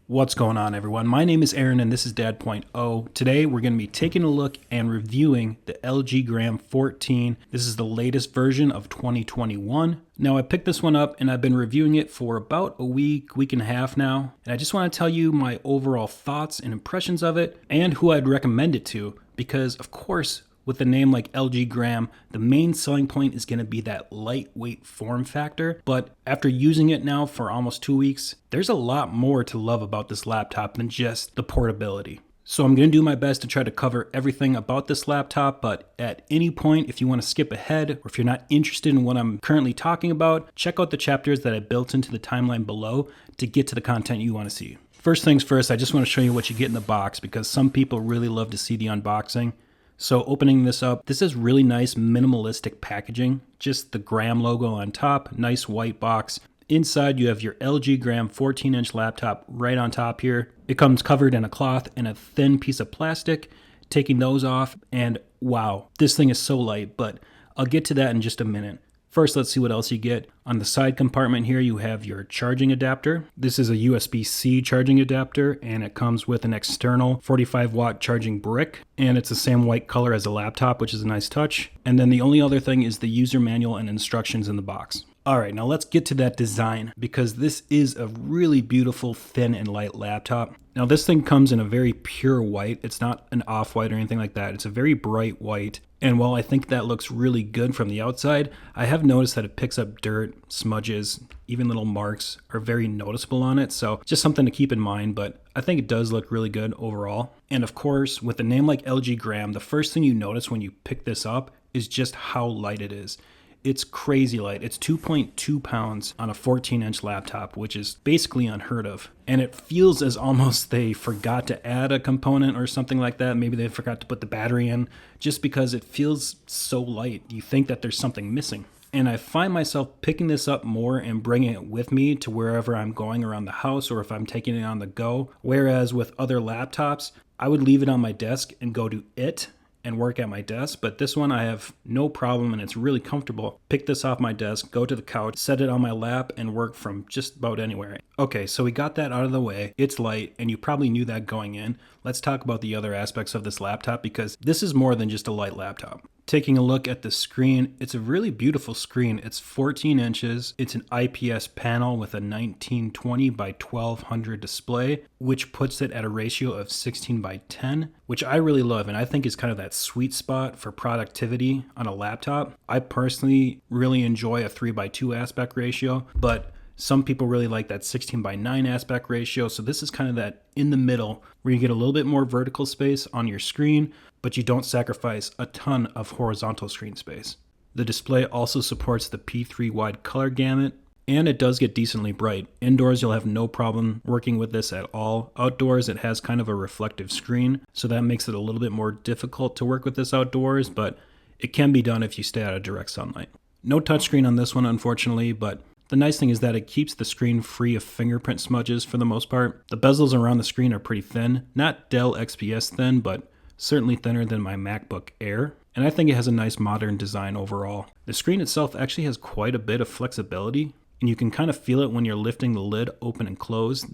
What's going on, everyone? My name is Aaron and this is Dad.0. Today we're going to be taking a look and reviewing the LG Gram 14. This is the latest version of 2021. Now I picked this one up and I've been reviewing it for about a week and a half now. And I just want to tell you my overall thoughts and impressions of it and who I'd recommend it to, because of course, with a name like LG Gram, the main selling point is going to be that lightweight form factor. But after using it now for almost 2 weeks, there's a lot more to love about this laptop than just the portability. So I'm going to do my best to try to cover everything about this laptop, but at any point, if you want to skip ahead or if you're not interested in what I'm currently talking about, check out the chapters that I built into the timeline below to get to the content you want to see. First things first, I just want to show you what you get in the box because some people really love to see the unboxing. So opening this up, this is really nice minimalistic packaging. Just the Gram logo on top, nice white box. Inside you have your LG Gram 14-inch laptop right on top here. It comes covered in a cloth and a thin piece of plastic. Taking those off and wow, this thing is so light, but I'll get to that in just a minute. First, let's see what else you get. On the side compartment here, you have your charging adapter. This is a USB-C charging adapter, and it comes with an external 45-watt charging brick, and it's the same white color as the laptop, which is a nice touch. And then the only other thing is the user manual and instructions in the box. All right, now let's get to that design because this is a really beautiful, thin and light laptop. Now this thing comes in a very pure white. It's not an off-white or anything like that. It's a very bright white. And while I think that looks really good from the outside, I have noticed that it picks up dirt, smudges, even little marks are very noticeable on it. So just something to keep in mind, but I think it does look really good overall. And of course, with a name like LG Gram, the first thing you notice when you pick this up is just how light it is. It's crazy light. It's 2.2 pounds on a 14-inch laptop, which is basically unheard of. And it feels as almost they forgot to add a component or something like that. Maybe they forgot to put the battery in just because it feels so light. You think that there's something missing. And I find myself picking this up more and bringing it with me to wherever I'm going around the house or if I'm taking it on the go. Whereas with other laptops, I would leave it on my desk and go to it and work at my desk, but this one I have no problem and it's really comfortable. Pick this off my desk, go to the couch, set it on my lap and work from just about anywhere. Okay, so we got that out of the way. It's light and you probably knew that going in. Let's talk about the other aspects of this laptop because this is more than just a light laptop. Taking a look at the screen, it's a really beautiful screen. It's 14 inches. It's an IPS panel with a 1920 by 1200 display, which puts it at a ratio of 16 by 10, which I really love. And I think is kind of that sweet spot for productivity on a laptop. I personally really enjoy a 3 by 2 aspect ratio, but some people really like that 16 by 9 aspect ratio. So this is kind of that in the middle where you get a little bit more vertical space on your screen, but you don't sacrifice a ton of horizontal screen space. The display also supports the P3 wide color gamut, and it does get decently bright. Indoors, you'll have no problem working with this at all. Outdoors, it has kind of a reflective screen, so that makes it a little bit more difficult to work with this outdoors, but it can be done if you stay out of direct sunlight. No touchscreen on this one, unfortunately, but the nice thing is that it keeps the screen free of fingerprint smudges for the most part. The bezels around the screen are pretty thin, not Dell XPS thin, but certainly thinner than my MacBook Air. And I think it has a nice modern design overall. The screen itself actually has quite a bit of flexibility, and you can kind of feel it when you're lifting the lid open and closed.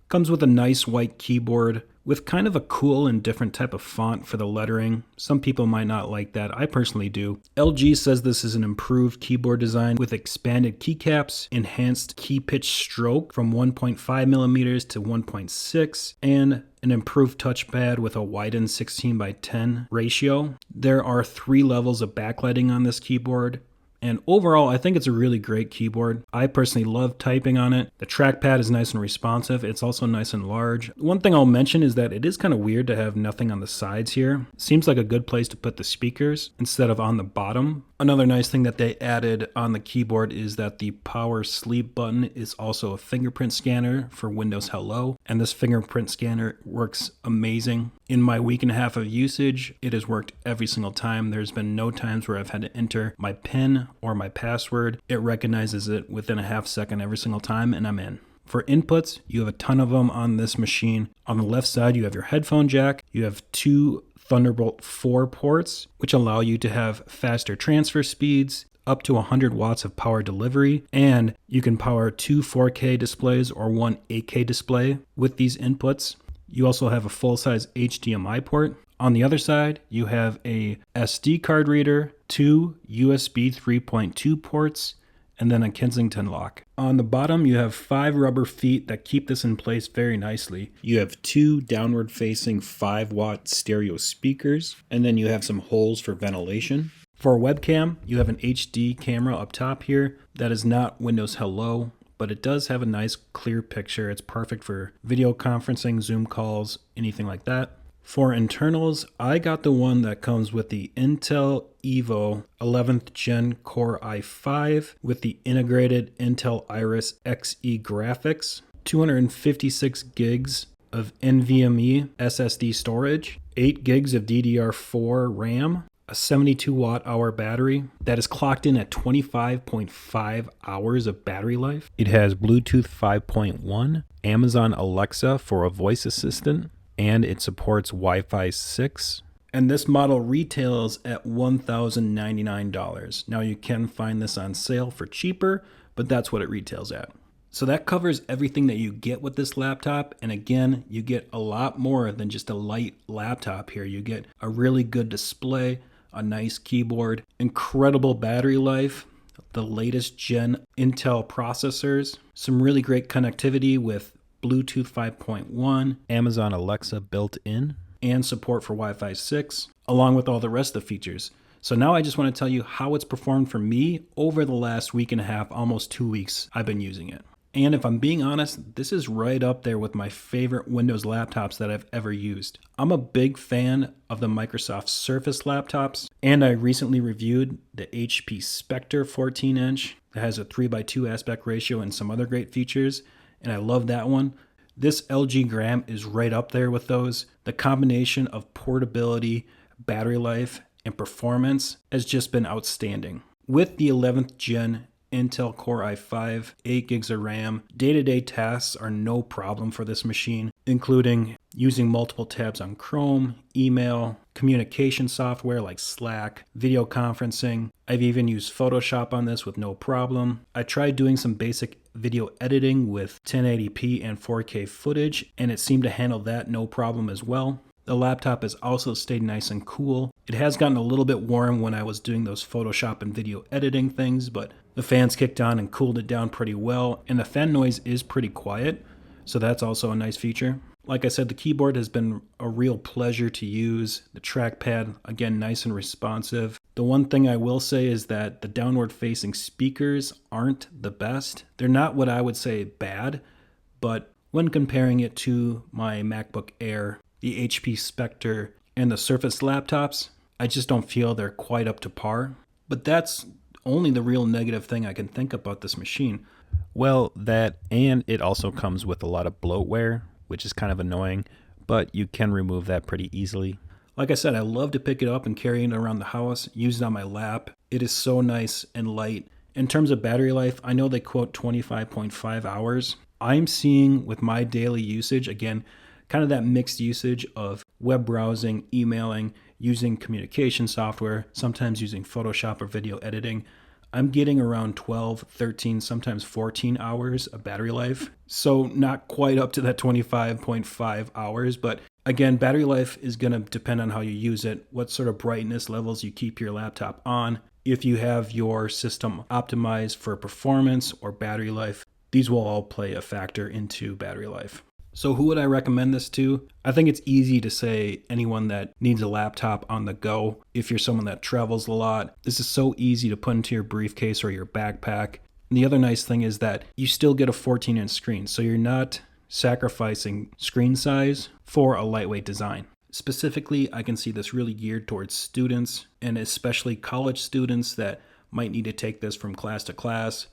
Comes with a nice white keyboard with kind of a cool and different type of font for the lettering. Some people might not like that. I personally do. LG says this is an improved keyboard design with expanded keycaps, enhanced key pitch stroke from 1.5 millimeters to 1.6, and an improved touchpad with a widened 16 by 10 ratio. There are 3 levels of backlighting on this keyboard. And overall, I think it's a really great keyboard. I personally love typing on it. The trackpad is nice and responsive. It's also nice and large. One thing I'll mention is that it is kind of weird to have nothing on the sides here. Seems like a good place to put the speakers instead of on the bottom. Another nice thing that they added on the keyboard is that the power sleep button is also a fingerprint scanner for Windows Hello. And this fingerprint scanner works amazing. In my week and a half of usage, it has worked every single time. There's been no times where I've had to enter my PIN or my password. It recognizes it within a half second every single time and I'm in. For inputs, you have a ton of them on this machine. On the left side, you have your headphone jack. You have 2 Thunderbolt 4 ports, which allow you to have faster transfer speeds, up to 100 watts of power delivery, and you can power 2 4K displays or 1 8K display with these inputs. You also have a full-size HDMI port. On the other side, you have a SD card reader, 2 USB 3.2 ports, and then a Kensington lock. On the bottom, you have 5 rubber feet that keep this in place very nicely. You have 2 downward-facing 5-watt stereo speakers, and then you have some holes for ventilation. For a webcam, you have an HD camera up top here. That is not Windows Hello, but it does have a nice clear picture. It's perfect for video conferencing, Zoom calls, anything like that. For internals, I got the one that comes with the Intel Evo 11th Gen Core i5 with the integrated Intel Iris Xe graphics, 256 gigs of NVMe SSD storage, 8 gigs of DDR4 RAM, a 72 watt-hour battery that is clocked in at 25.5 hours of battery life. It has Bluetooth 5.1, Amazon Alexa for a voice assistant, and it supports Wi-Fi 6. And this model retails at $1,099. Now you can find this on sale for cheaper, but that's what it retails at. So that covers everything that you get with this laptop. And again, you get a lot more than just a light laptop here. You get a really good display, a nice keyboard, incredible battery life, the latest gen Intel processors, some really great connectivity with Bluetooth 5.1, Amazon Alexa built in, and support for Wi-Fi 6, along with all the rest of the features. So now I just want to tell you how it's performed for me over the last week and a half, almost 2 weeks I've been using it. And if I'm being honest, this is right up there with my favorite Windows laptops that I've ever used. I'm a big fan of the Microsoft Surface laptops, and I recently reviewed the HP Spectre 14-inch that has a 3:2 aspect ratio and some other great features, and I love that one. This LG Gram is right up there with those. The combination of portability, battery life, and performance has just been outstanding. With the 11th Gen Intel Core i5, 8 gigs of RAM, day-to-day tasks are no problem for this machine, including using multiple tabs on Chrome, email, communication software like Slack, video conferencing. I've even used Photoshop on this with no problem. I tried doing some basic video editing with 1080p and 4K footage, and it seemed to handle that no problem as well. The laptop has also stayed nice and cool. It has gotten a little bit warm when I was doing those Photoshop and video editing things, but the fans kicked on and cooled it down pretty well, and the fan noise is pretty quiet, so that's also a nice feature. Like I said, the keyboard has been a real pleasure to use. The trackpad, again, nice and responsive. The one thing I will say is that the downward-facing speakers aren't the best. They're not what I would say bad, but when comparing it to my MacBook Air, the HP Spectre, and the Surface laptops, I just don't feel they're quite up to par. But that's only the real negative thing I can think about this machine. Well, that, and it also comes with a lot of bloatware, which is kind of annoying, but you can remove that pretty easily. Like I said, I love to pick it up and carry it around the house, use it on my lap. It is so nice and light. In terms of battery life, I know they quote 25.5 hours. I'm seeing with my daily usage, again, kind of that mixed usage of web browsing, emailing, using communication software, sometimes using Photoshop or video editing. I'm getting around 12, 13, sometimes 14 hours of battery life. So not quite up to that 25.5 hours, but again, battery life is going to depend on how you use it, what sort of brightness levels you keep your laptop on. If you have your system optimized for performance or battery life, these will all play a factor into battery life. So who would I recommend this to? I think it's easy to say anyone that needs a laptop on the go. If you're someone that travels a lot, this is so easy to put into your briefcase or your backpack. And the other nice thing is that you still get a 14-inch screen, so you're not sacrificing screen size for a lightweight design. Specifically, I can see this really geared towards students, and especially college students that might need to take this from class to class.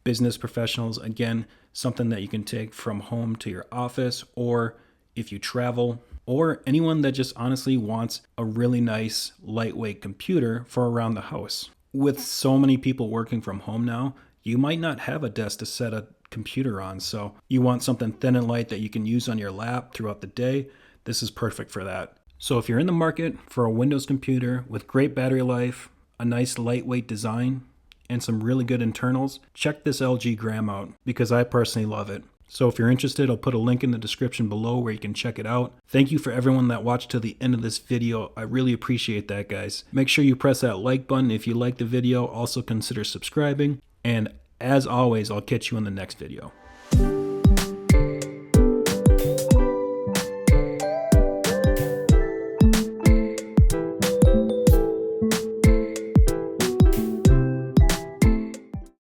Business professionals, again, something that you can take from home to your office, or if you travel, or anyone that just honestly wants a really nice lightweight computer for around the house. With so many people working from home now, you might not have a desk to set a computer on, so you want something thin and light that you can use on your lap throughout the day. This is perfect for that. So if you're in the market for a Windows computer with great battery life, a nice lightweight design, and some really good internals, check this LG Gram out because I personally love it. So if you're interested, I'll put a link in the description below where you can check it out. Thank you for everyone that watched to the end of this video. I really appreciate that, guys. Make sure you press that like button if you like the video. Also consider subscribing. And as always, I'll catch you in the next video.